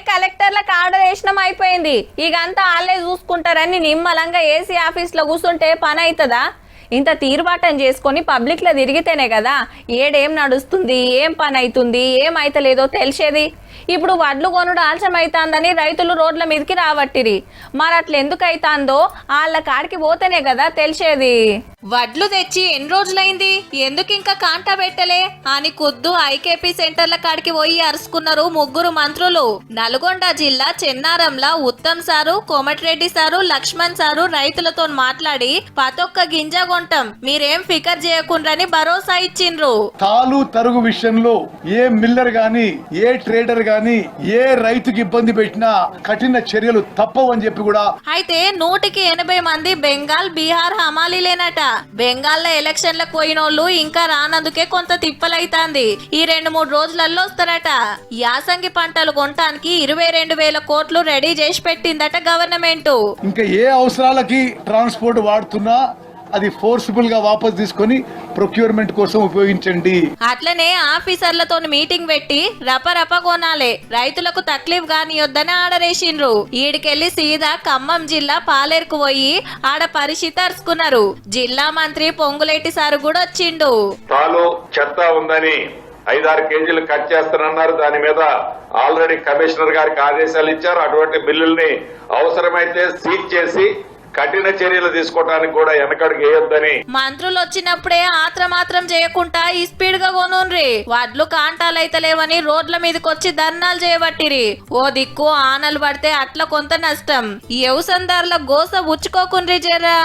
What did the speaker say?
కలెక్టర్లకు ఆర్డర్ వేసినాం అయిపోయింది. ఇకంతా వాళ్ళే చూసుకుంటారని నిమ్మలంగా ఏసీ ఆఫీస్లో కూర్చుంటే పని అవుతుందా? ఇంత తీరుబాటం చేసుకొని పబ్లిక్లో తిరిగితేనే కదా ఏడేం నడుస్తుంది, ఏం పని అవుతుంది, ఏమైతలేదో తెలిసేది. ఇప్పుడు వడ్లు కొనుడు ఆలస్యమైతుందని రైతులు రోడ్ల మీదకి రావట్టిరి. మరి అట్లా ఎందుకు అవుతుందో వాళ్ళ కాడికి పోతేనే కదా తెలిసేది. వడ్లు తెచ్చి ఎన్ని రోజులైంది, ఎందుకు ఇంకా కాంటా పెట్టలే అని కొద్దు ఐకేపీ సెంటర్ల కాడికి పోయి అరుచుకున్నారు ముగ్గురు మంత్రులు. నల్గొండ జిల్లా చెన్నారంలా Uttam sir, Komatireddy sir, Laxman sir రైతులతో మాట్లాడి పతొక్క గింజ కొంటాం, మీరేం ఫికర్ చేయకుండ్రని భరోసా ఇచ్చిండ్రు. తాలు తరుగు విషయంలో ఏ మిల్లర్ గాని, ఏ ట్రేడర్ గాని, ఏ రైతుకి ఇబ్బంది పెట్టినా కఠిన చర్యలు తప్పవని చెప్పి కూడా. అయితే 180 మంది బెంగాల్, బీహార్ హమాలీలేనట. బెంగాల్లో ఎలక్షన్లకు పోయినోళ్ళు ఇంకా రానందుకే కొంత తిప్పలైతాంది. ఈ 2-3 రోజులలో వస్తారట. యాసంగి పంటలు కొనటానికి 22,000 కోట్లు రెడీ చేసి పెట్టిందట గవర్నమెంట్. ఇంకా ఏ అవసరాలకి ట్రాన్స్పోర్ట్ వాడుతున్నా అది ఫోర్సిబుల్ గా వాపస్ తీసుకొని ప్రొక్యూర్మెంట్ కోసం ఉపయోగించండి. అట్లనే ఆఫీసర్లతో మీటింగ్ పెట్టి రపరప కొనాలే, రైతులకు తక్లీఫ్ గానియొద్దని ఆడరేసిండ్రు. ఈడికెళ్లి సీదా ఖమ్మం జిల్లా పాలేరుకు పోయి ఆడ పరిస్థితి అరుచుకున్నారు. జిల్లా మంత్రి పొంగులేటి సారు కూడా వచ్చిండు. తాలు చెత్త ఉందని 5-6 కేజీలు కట్ చేస్తానన్నారు. దాని మీద ఆల్రెడీ కమిషనర్ గారికి ఆదేశాలు ఇచ్చారు. అటువంటి బిల్లుల్ని అవసరమైతే సీజ్ చేసి కఠిన చర్యలు తీసుకోవడానికి కూడా వెనకడుగు వేయొద్దని మంత్రులు వచ్చినప్పుడే ఆత్రమాత్రం చేయకుండా ఈ స్పీడ్ గా కొనుండ్రి. వడ్లు కాంటాలైతలేవని రోడ్ల మీదకొచ్చి ధర్నాలు చేయబట్టిరి. ఓ దిక్కు ఆనలు పడితే అట్లా కొంత నష్టం. వ్యవసాయదారుల గోస ఉచ్చుకోకుండ్రి జరా.